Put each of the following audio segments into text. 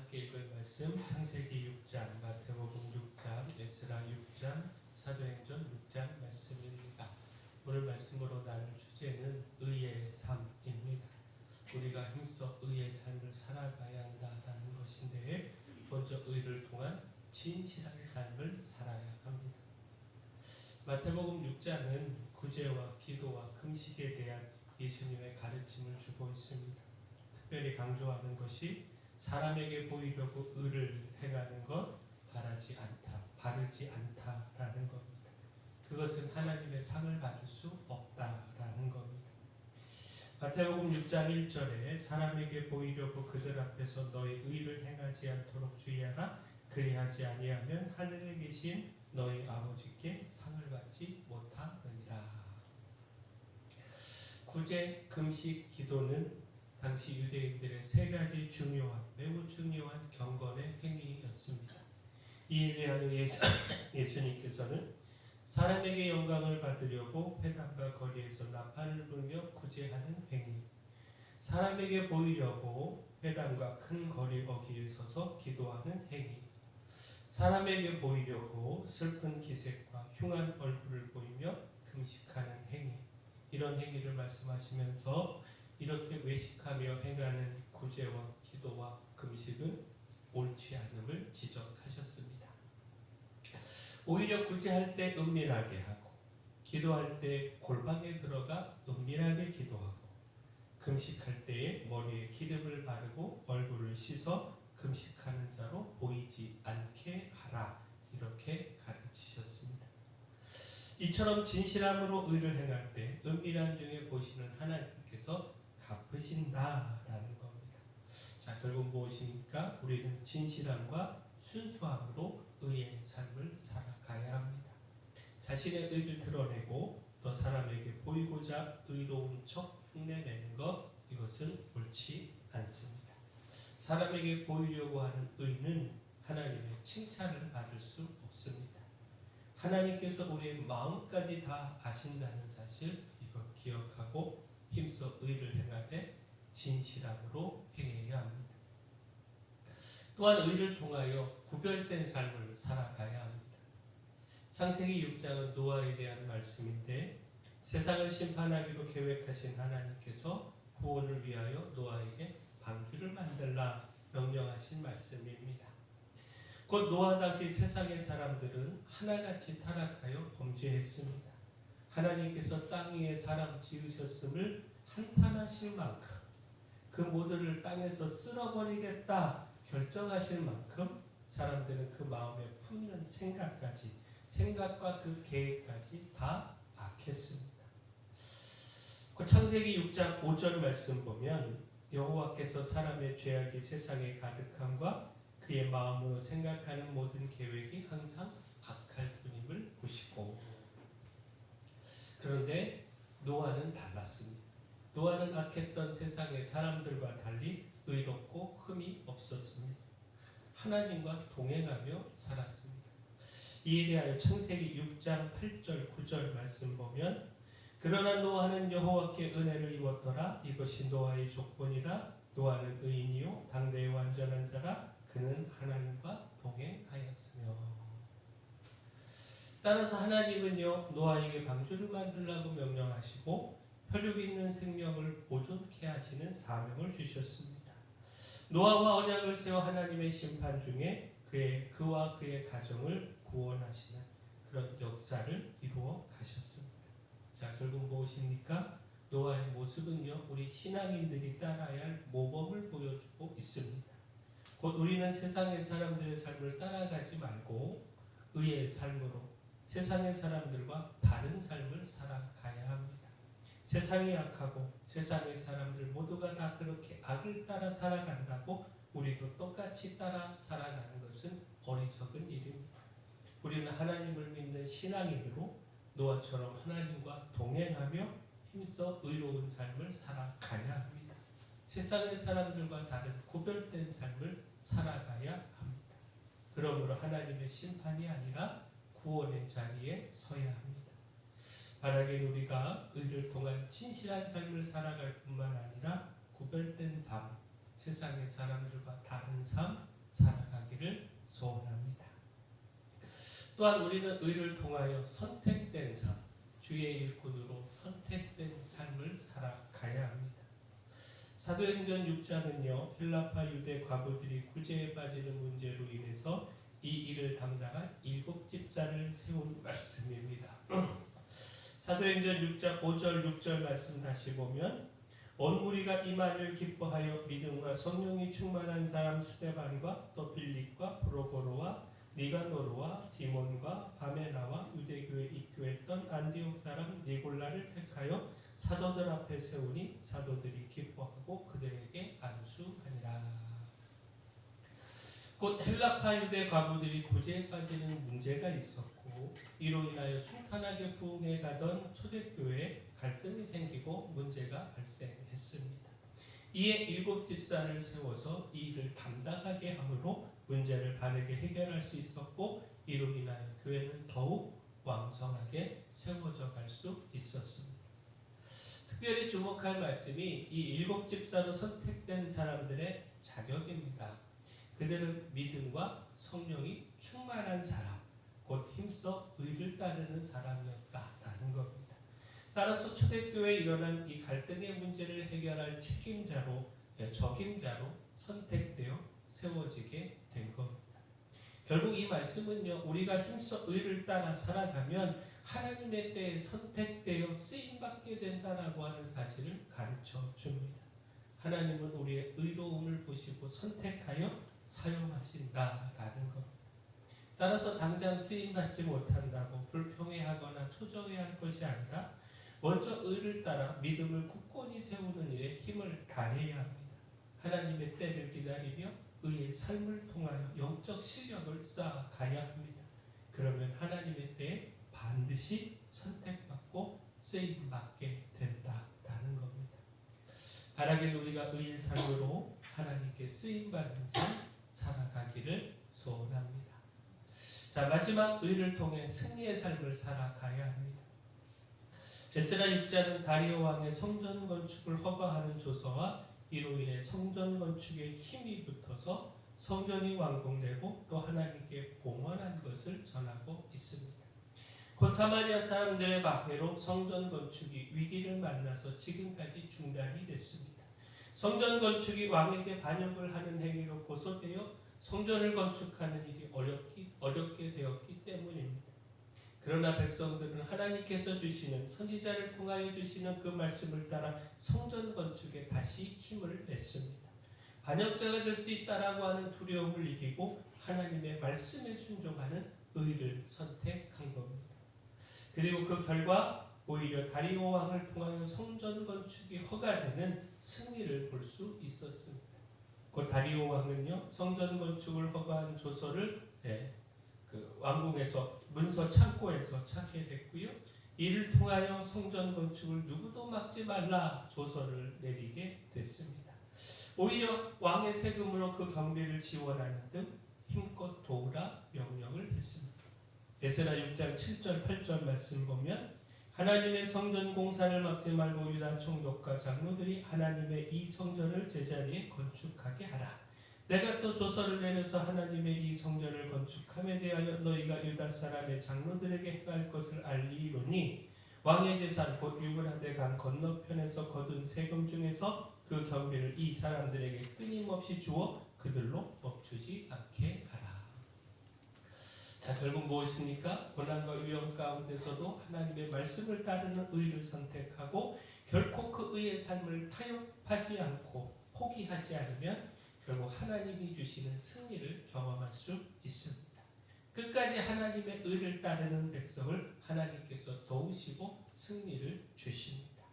함께 읽을 말씀 창세기 6장, 마태복음 6장, 에스라 6장, 사도행전 6장 말씀입니다. 오늘 말씀으로 나눌 주제는 의의 삶입니다. 우리가 힘써 의의 삶을 살아가야 한다는 것인데 먼저 의를 통한 진실한 삶을 살아야 합니다. 마태복음 6장은 구제와 기도와 금식에 대한 예수님의 가르침을 주고 있습니다. 특별히 강조하는 것이 사람에게 보이려고 의를 행하는 것 바르지 않다라는 겁니다. 그것은 하나님의 상을 받을 수 없다라는 겁니다. 마태복음 6장 1절에 사람에게 보이려고 그들 앞에서 너희 의를 행하지 않도록 주의하라. 그리하지 아니하면 하늘에 계신 너희 아버지께 상을 받지 못하느니라. 구제, 금식, 기도는 당시 유대인들의 세 가지 매우 중요한 경건의 행위였습니다. 이에 대하여 예수님께서는 사람에게 영광을 받으려고 회당과 거리에서 나팔을 불며 구제하는 행위, 사람에게 보이려고 회당과 큰 거리 어귀에 서서 기도하는 행위, 사람에게 보이려고 슬픈 기색과 흉한 얼굴을 보이며 금식하는 행위, 이런 행위를 말씀하시면서 이렇게 외식하며 행하는 구제와 기도와 금식은 옳지 않음을 지적하셨습니다. 오히려 구제할 때 은밀하게 하고, 기도할 때 골방에 들어가 은밀하게 기도하고, 금식할 때에 머리에 기름을 바르고 얼굴을 씻어 금식하는 자로 보이지 않게 하라, 이렇게 가르치셨습니다. 이처럼 진실함으로 의를 행할 때 은밀한 중에 보시는 하나님께서 갚으신다라는 겁니다. 자, 결국 무엇입니까? 우리는 진실함과 순수함으로 의의 삶을 살아가야 합니다. 자신의 의를 드러내고 또 사람에게 보이고자 의로운 척 흉내내는 것, 이것은 옳지 않습니다. 사람에게 보이려고 하는 의는 하나님의 칭찬을 받을 수 없습니다. 하나님께서 우리의 마음까지 다 아신다는 사실, 이거 기억하고 힘써 의를 행하되 진실함으로 행해야 합니다. 또한 의를 통하여 구별된 삶을 살아가야 합니다. 창세기 6장은 노아에 대한 말씀인데, 세상을 심판하기로 계획하신 하나님께서 구원을 위하여 노아에게 방주를 만들라 명령하신 말씀입니다. 곧 노아 당시 세상의 사람들은 하나같이 타락하여 범죄했습니다. 하나님께서 땅 위에 사람 지으셨음을 한탄하실 만큼, 그 모두를 땅에서 쓸어버리겠다 결정하실 만큼 사람들은 그 마음에 품는 생각과 그 계획까지 다 악했습니다. 그 창세기 6장 5절 말씀 보면 여호와께서 사람의 죄악이 세상에 가득함과 그의 마음으로 생각하는 모든 계획이 항상 악할 뿐임을 보시고, 그런데 노아는 달랐습니다. 노아는 악했던 세상의 사람들과 달리 의롭고 흠이 없었습니다. 하나님과 동행하며 살았습니다. 이에 대하여 창세기 6장 8절 9절 말씀 보면, 그러나 노아는 여호와께 은혜를 입었더라. 이것이 노아의 조건이라. 노아는 의인이요 당대의 완전한 자라. 그는 하나님과 동행하였으며. 따라서 하나님은요, 노아에게 방주를 만들라고 명령하시고 혈육 있는 생명을 보존케 하시는 사명을 주셨습니다. 노아와 언약을 세워 하나님의 심판 중에 그와 그의 가정을 구원하시는 그런 역사를 이루어 가셨습니다. 자, 결국 무엇입니까? 노아의 모습은요, 우리 신앙인들이 따라야 할 모범을 보여주고 있습니다. 곧 우리는 세상의 사람들의 삶을 따라가지 말고 의의 삶으로 세상의 사람들과 다른 삶을 살아가야 합니다. 세상이 악하고 세상의 사람들 모두가 다 그렇게 악을 따라 살아간다고 우리도 똑같이 따라 살아가는 것은 어리석은 일입니다. 우리는 하나님을 믿는 신앙인으로 노아처럼 하나님과 동행하며 힘써 의로운 삶을 살아가야 합니다. 세상의 사람들과 다른 구별된 삶을 살아가야 합니다. 그러므로 하나님의 심판이 아니라 구원의 자리에 서야 합니다. 바라긴 우리가 의를 통한 진실한 삶을 살아갈 뿐만 아니라 구별된 삶, 세상의 사람들과 다른 삶, 살아가기를 소원합니다. 또한 우리는 의를 통하여 선택된 삶, 주의 일꾼으로 선택된 삶을 살아가야 합니다. 사도행전 6장은요, 헬라파 유대 과부들이 구제에 빠지는 문제로 인해서 이 일을 담당한 7집사를 세운 말씀입니다. 사도행전 6장 5절 6절 말씀 다시 보면, 온 무리가 이만을 기뻐하여 믿음과 성령이 충만한 사람 스데반과 또 빌립과 프로보로와 니가노르와 디몬과 바메나와 유대교에 입교했던 안디옥 사람 니골라를 택하여 사도들 앞에 세우니 사도들이 기뻐하고 그들에게 안수하니라. 곧 헬라파 유대 과부들이 구제에 빠지는 문제가 있었고, 이로 인하여 순탄하게 부흥해 가던 초대교회에 갈등이 생기고 문제가 발생했습니다. 이에 7집사를 세워서 이 일을 담당하게 함으로 문제를 바르게 해결할 수 있었고, 이로 인하여 교회는 더욱 왕성하게 세워져 갈 수 있었습니다. 특별히 주목할 말씀이 이 7집사로 선택된 사람들의 자격입니다. 그들은 믿음과 성령이 충만한 사람, 곧 힘써 의를 따르는 사람이었다라는 겁니다. 따라서 초대교회에 일어난 이 갈등의 문제를 해결할 책임자로, 적임자로 선택되어 세워지게 된 겁니다. 결국 이 말씀은요, 우리가 힘써 의를 따라 살아가면 하나님의 때에 선택되어 쓰임받게 된다라고 하는 사실을 가르쳐 줍니다. 하나님은 우리의 의로움을 보시고 선택하여 사용하신다라는 겁니다. 따라서 당장 쓰임받지 못한다고 불평해하거나 초조해할 것이 아니라 먼저 의를 따라 믿음을 굳건히 세우는 일에 힘을 다해야 합니다. 하나님의 때를 기다리며 의의 삶을 통하여 영적 실력을 쌓아가야 합니다. 그러면 하나님의 때에 반드시 선택받고 쓰임받게 된다라는 겁니다. 바라긴 우리가 의의 삶으로 하나님께 쓰임받는 삶 살아가기를 소원합니다. 자, 마지막 의를 통해 승리의 삶을 살아가야 합니다. 에스라 6장은 다리오 왕의 성전 건축을 허가하는 조서와 이로 인해 성전 건축에 힘이 붙어서 성전이 완공되고 또 하나님께 봉헌한 것을 전하고 있습니다. 곧 사마리아 사람들의 막해로 성전 건축이 위기를 만나서 지금까지 중단이 됐습니다. 성전 건축이 왕에게 반역을 하는 행위로 고소되어 성전을 건축하는 일이 어렵게 되었기 때문입니다. 그러나 백성들은 하나님께서 주시는 선지자를 통하여 주시는 그 말씀을 따라 성전 건축에 다시 힘을 냈습니다. 반역자가 될 수 있다라고 하는 두려움을 이기고 하나님의 말씀에 순종하는 의를 선택한 겁니다. 그리고 그 결과 오히려 다리오 왕을 통하여 성전 건축이 허가되는 승리를 볼 수 있었습니다. 그 다리오 왕은요, 성전 건축을 허가한 조서를 그 왕궁에서 문서 창고에서 찾게 됐고요. 이를 통하여 성전 건축을 누구도 막지 말라 조서를 내리게 됐습니다. 오히려 왕의 세금으로 그 경비를 지원하는 등 힘껏 도우라 명령을 했습니다. 에스라 6장 7절 8절 말씀 보면, 하나님의 성전 공사를 막지 말고 유다 총독과 장로들이 하나님의 이 성전을 제자리에 건축하게 하라. 내가 또 조서를 내려서 하나님의 이 성전을 건축함에 대하여 너희가 유다 사람의 장로들에게 행할 것을 알리이로니, 왕의 재산 곧 유브라데 강 건너편에서 거둔 세금 중에서 그 경비를 이 사람들에게 끊임없이 주어 그들로 멈추지 않게 하라. 자, 결국 무엇입니까? 고난과 위험 가운데서도 하나님의 말씀을 따르는 의를 선택하고 결코 그 의의 삶을 타협하지 않고 포기하지 않으면 결국 하나님이 주시는 승리를 경험할 수 있습니다. 끝까지 하나님의 의를 따르는 백성을 하나님께서 도우시고 승리를 주십니다.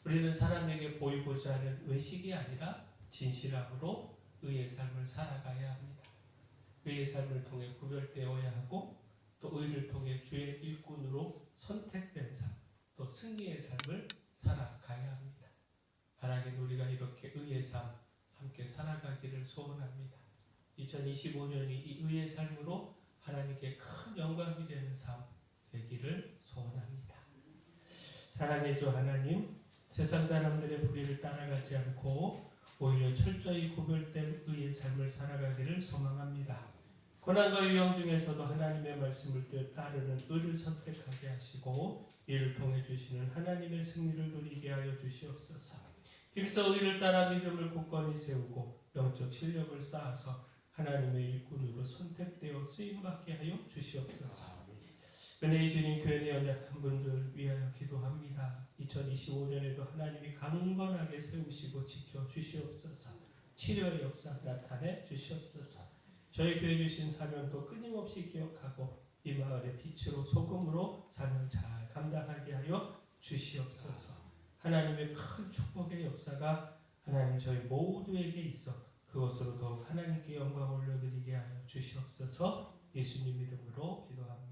우리는 사람에게 보이고자 하는 의식이 아니라 진실함으로 의의 삶을 살아가야 합니다. 의의 삶을 통해 구별되어야 하고 또 의를 통해 주의 일꾼으로 선택된 삶, 또 승리의 삶을 살아가야 합니다. 바라긴 우리가 이렇게 의의 삶 함께 살아가기를 소원합니다. 2025년이 이 의의 삶으로 하나님께 큰 영광이 되는 삶 되기를 소원합니다. 사랑의 주 하나님, 세상 사람들의 불의를 따라가지 않고 오히려 철저히 구별된 의의 삶을 살아가기를 소망합니다. 고난과 위험 중에서도 하나님의 말씀을 따르는 의를 선택하게 하시고 이를 통해 주시는 하나님의 승리를 누리게 하여 주시옵소서. 힘써 의를 따라 믿음을 굳건히 세우고 영적 실력을 쌓아서 하나님의 일꾼으로 선택되어 쓰임받게 하여 주시옵소서. 은혜의 주님, 교회 내 연약한 분들 위하여 기도합니다. 2025년에도 하나님이 강건하게 세우시고 지켜 주시옵소서. 치료의 역사 나타내 주시옵소서. 저희 교회 주신 사명도 끊임없이 기억하고 이 마을의 빛으로 소금으로 사명 잘 감당하게 하여 주시옵소서. 하나님의 큰 축복의 역사가 하나님 저희 모두에게 있어 그것으로 더욱 하나님께 영광 올려드리게 하여 주시옵소서. 예수님 이름으로 기도합니다.